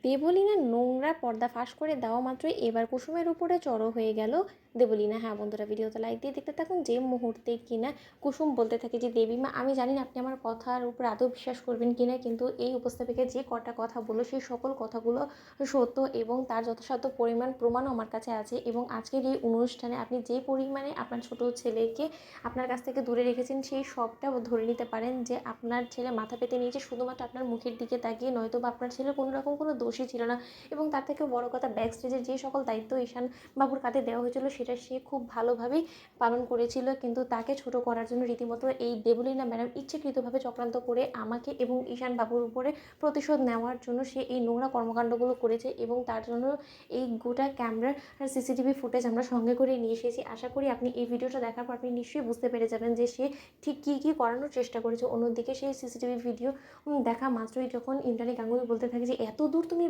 দেবলীনা নোংরা পর্দা ফাঁস করে দেওয়া মাত্রই এবার কুসুমের উপরে চড়ো হয়ে গেল দেবলীনা। হ্যাঁ বন্ধুরা, ভিডিওতে লাইক দিয়ে দেখতে থাকুন। যে মুহূর্তে কিনা কুসুম বলতে থাকে যে দেবীমা, আমি জানি না আপনি আমার কথার উপর আদৌ বিশ্বাস করবেন কিনা, কিন্তু এই উপস্থাপিকা যে কটা কথা বললো সেই সকল কথাগুলো সত্য এবং তার যথাসাধ্য পরিমাণ প্রমাণও আমার কাছে আছে। এবং আজকের এই অনুষ্ঠানে আপনি যে পরিমাণে আপনার ছোট ছেলেকে আপনার কাছ থেকে দূরে রেখেছেন সেই সবটা ধরে নিতে পারেন যে আপনার ছেলে মাথা পেতে নিয়েছে শুধুমাত্র আপনার মুখের দিকে তাকিয়ে, নয়তো বা আপনার ছেলে কোনো রকম কোনো দোষই ছিল না। এবং তার থেকে বড় কথা, ব্যাক স্টেজের যে সকল দায়িত্ব ঈশান বাবুর কাঁধে দেওয়া হয়েছিল সেটা সে খুব ভালোভাবেই পালন করেছিল, কিন্তু তাকে ছোট করার জন্য রীতিমতো এই দেবলীনা ম্যাডাম ইচ্ছাকৃতভাবে চক্রান্ত করে আমাকে এবং ঈশান বাবুর উপরে প্রতিশোধ নেওয়ার জন্য সে এই নোংরা কর্মকাণ্ডগুলো করেছে। এবং তার জন্য এই গোটা ক্যামেরার সিসিটিভি ফুটেজ আমরা সঙ্গে করে নিয়ে এসেছি। আশা করি আপনি এই ভিডিওটা দেখার পর আপনি নিশ্চয়ই বুঝতে পেরে যাবেন যে সে ঠিক কী কী করানোর চেষ্টা করেছে। অন্যদিকে সেই সিসিটিভি ভিডিও দেখা মাত্রই যখন ইন্দ্রাণী গাঙ্গুলি বলতে থাকে যে এত দূর তুমি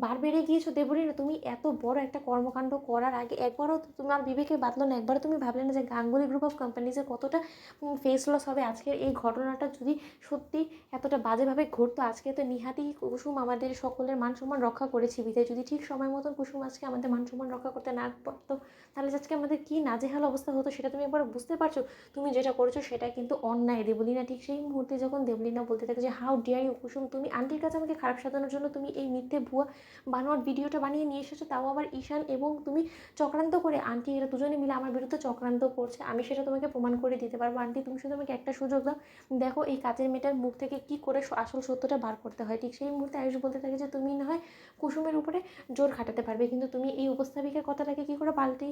বার বেড়ে গিয়েছো দেবলীনা, তুমি এত বড় একটা কর্মকাণ্ড করার আগে একবারও তোমার বিবেকে বাঁধলো না, একবারও তুমি ভাবলে না যে গাঙ্গুলি গ্রুপ অফ কোম্পানিজে কতটা ফেস লস হবে। আজকের এই ঘটনাটা যদি সত্যি এতটা বাজেভাবে ঘটতো, আজকে তো নিহাতি কুসুম আমাদের সকলের মান সম্মান রক্ষা করেছি বিধায় যদি ঠিক সময় মতন কুসুম আজকে আমাদের মান সম্মান রক্ষা করতে না পারতো, তাহলে আজকে আমাদের কী নাজেহাল অবস্থা হতো সেটা তুমি একবার বুঝতে পারছো। তুমি যেটা করেছো সেটা কিন্তু অন্যায় দেবলীনা। ঠিক সেই মুহূর্তে যখন দেবলীনা বলতে থাকে যে হাউ ডিয়ার ইউ কুসুম, তুমি আন্টির কাছে আমাকে খারাপ সাজানোর জন্য তুমি এই মিথ্যে ভুয়া বানোয়াট ভিডিওটা বানিয়ে নিয়ে এসেছো, তাও আবার ঈশান এবং তুমি চক্রান্ত করে। আন্টি এরা দুজনে মিলে আমার বিরুদ্ধে চক্রান্ত করছে, আমি সেটা তোমাকে প্রমাণ করে দিতে পারবো। আন্টি তুমি শুধু আমাকে একটা সুযোগ দাও, দেখো এই কাজের মেয়েটার মুখ থেকে কী করে আসল সত্যটা বার করতে হয়। ঠিক সেই মুহূর্তে আয়ুষ বলতে থাকে যে তুমি না হয় কুসুমের উপরে জোর খাটাতে পারবে, কিন্তু তুমি এই উপস্থাপিকার কথাটাকে কী করে পাল্টে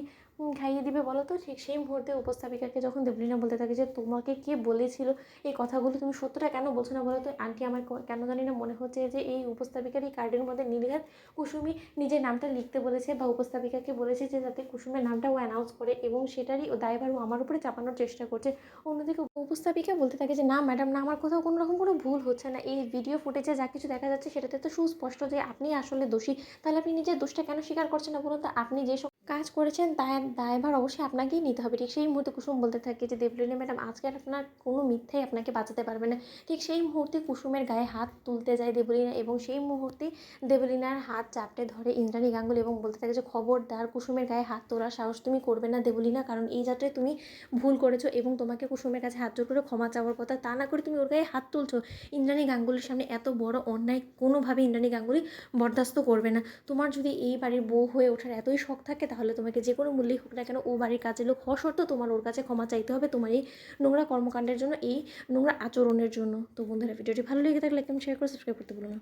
খাইয়ে দিবে বলো তো। ঠিক সেই মুহূর্তে উপস্থাপিকাকে যখন দেবলীনা বলতে থাকে যে তোমাকে কে বলেছিল এই কথাগুলো, তুমি সত্যটা কেন বলছো না বলো তো। আন্টি আমার কেন জানি না মনে হচ্ছে যে এই উপস্থাপিকার এই কার্ডের মধ্যে নির্ঘাত কুসুমই নিজের নামটা লিখতে বলেছে বা উপস্থাপিকাকে বলেছে যে যাতে কুসুমের নামটাও অ্যানাউন্স করে, এবং সেটারই দায়ভার ও আমার উপরে চাপানোর চেষ্টা করছে। অন্যদিকে উপস্থাপিকা বলতে থাকে যে না ম্যাডাম, না আমার কোথাও কোনো রকম কোনো ভুল হচ্ছে না, এই ভিডিও ফুটেজে যা কিছু দেখা যাচ্ছে সেটাতে তো সুস্পষ্ট যে আপনি আসলে দোষী। তাহলে আপনি নিজের দোষটা কেন স্বীকার করছেন না বলুন তো। আপনি যেসব কাজ করেছেন তার দায়ভার অবশ্যই আপনাকেই নিতে হবে। ঠিক সেই মুহূর্তে কুসুম বলতে থাকে যে দেবলীনা ম্যাডাম, আজকে আর আপনার কোনো মিথ্যাই আপনাকে বাঁচাতে পারবে না। ঠিক সেই মুহূর্তে কুসুমের গায়ে হাত তুলতে যায় দেবলীনা, এবং সেই মুহূর্তে দেবলীনার হাত চাপটে ধরে ইন্দ্রাণী গাঙ্গুলি এবং বলতে থাকে যে খবরদার কুসুমের গায়ে হাত তোলার সাহস তুমি করবে না দেবলীনা, কারণ এই যাত্রায় তুমি ভুল করেছো এবং তোমাকে কুসুমের কাছে হাত জোর করে ক্ষমা চাওয়ার কথা, তা না করে তুমি ওর গায়ে হাত তুলছো। ইন্দ্রাণী গাঙ্গুলির সামনে এত বড় অন্যায় কোনোভাবে ইন্দ্রাণী গাঙ্গুলি বরদাস্ত করবে না। তোমার যদি এই বাড়ির বউ হয়ে ওঠার এতই শখ থাকে, তাহলে তোমাকে যে কোনো মূল্যেই হোক না কেন ও বাড়ির কাজের লোক হওয়া সত্ত্বেও তোমার ওর কাছে ক্ষমা চাইতে হবে তোমার এই নোংরা কর্মকাণ্ডের জন্য, এই নোংরা আচরণের জন্য। তো বন্ধুরা, ভিডিওটি ভালো লেগে থাকলে একদম শেয়ার করে সাবস্ক্রাইব করতে ভুলো না।